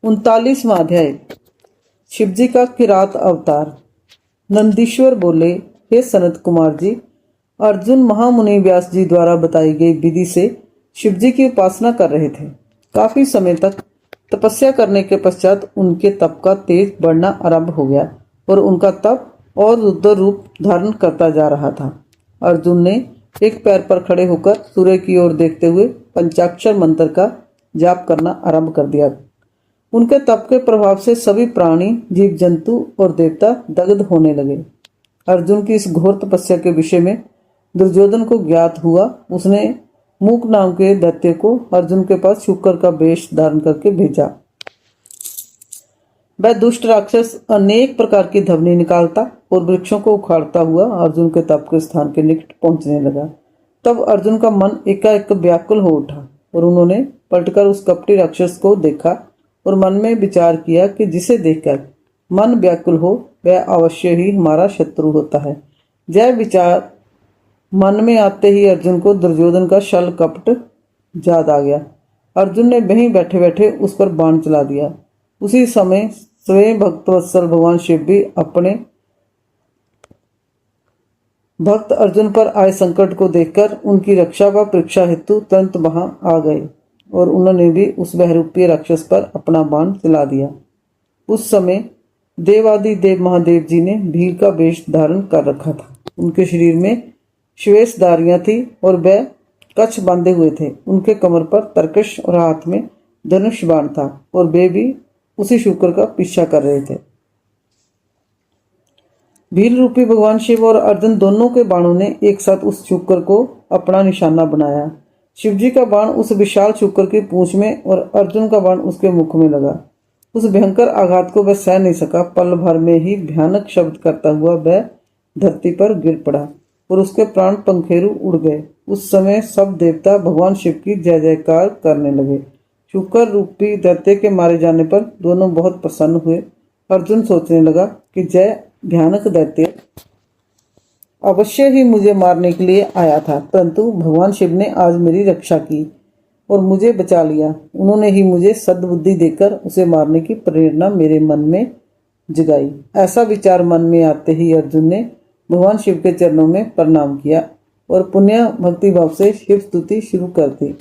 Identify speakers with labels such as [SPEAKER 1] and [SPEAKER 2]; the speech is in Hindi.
[SPEAKER 1] 39वां अध्याय। शिवजी का किरात अवतार। नंदीश्वर बोले, हे सनत कुमार जी, अर्जुन महामुनि व्यास जी द्वारा बताई गई विधि से शिवजी की उपासना कर रहे थे। काफी समय तक तपस्या करने के पश्चात उनके तप का तेज बढ़ना आरंभ हो गया और उनका तप और रुद्र रूप धारण करता जा रहा था। अर्जुन ने एक पैर पर खड़े होकर सूर्य की ओर देखते हुए पंचाक्षर मंत्र का जाप करना आरंभ कर दिया। उनके तप के प्रभाव से सभी प्राणी, जीव जंतु और देवता दग्ध होने लगे। अर्जुन की इस घोर तपस्या के विषय में दुर्योधन को ज्ञात हुआ। उसने मूक नाम के दैत्य को अर्जुन के पास शुक्र का वेश धारण करके भेजा। वह दुष्ट राक्षस अनेक प्रकार की ध्वनि निकालता और वृक्षों को उखाड़ता हुआ अर्जुन के तप के स्थान के निकट पहुंचने लगा। तब अर्जुन का मन एकाएक व्याकुल हो उठा और उन्होंने पलटकर उस कपटी राक्षस को देखा और मन में विचार किया कि जिसे देखकर मन व्याकुल हो वह अवश्य ही हमारा शत्रु होता है। यह विचार मन में आते ही अर्जुन को दुर्योधन का छल कपट याद आ गया। अर्जुन ने वहीं बैठे बैठे उस पर बाण चला दिया। उसी समय स्वयं भक्तवत्सल भगवान शिव भी अपने भक्त अर्जुन पर आए संकट को देखकर उनकी रक्षा व परीक्षा हेतु तुरंत वहां आ गए और उन्होंने भी उस बहरूपीय राक्षस पर अपना बाण चला दिया। उस समय देवादि देव महादेव जी ने भील का वेश धारण कर रखा था। उनके शरीर में श्वेतधारियां थी और वह कच्छ बांधे हुए थे। उनके कमर पर तरकश और हाथ में धनुष बाण था और वे भी उसी शुक्र का पीछा कर रहे थे। भील रूपी भगवान शिव और अर्जुन दोनों के बाणों ने एक साथ उस शुक्र को अपना निशाना बनाया। शिवजी का बाण उस विशाल शुक्र की पूंछ में और अर्जुन का बाण उसके मुख में लगा। उस भयंकर आघात को वह सह नहीं सका। पल भर में ही भयानक शब्द करता हुआ वह धरती पर गिर पड़ा और उसके प्राण पंखेरु उड़ गए। उस समय सब देवता भगवान शिव की जय जयकार करने लगे। शुक्र रूपी दैत्य के मारे जाने पर दोनों बहुत प्रसन्न हुए। अर्जुन सोचने लगा कि जय भयानक दैत्य अवश्य ही मुझे मारने के लिए आया था, परंतु भगवान शिव ने आज मेरी रक्षा की और मुझे बचा लिया। उन्होंने ही मुझे सद्बुद्धि देकर उसे मारने की प्रेरणा मेरे मन में जगाई। ऐसा विचार मन में आते ही अर्जुन ने भगवान शिव के चरणों में प्रणाम किया और पुण्य भक्ति भाव से शिव स्तुति शुरू कर दी।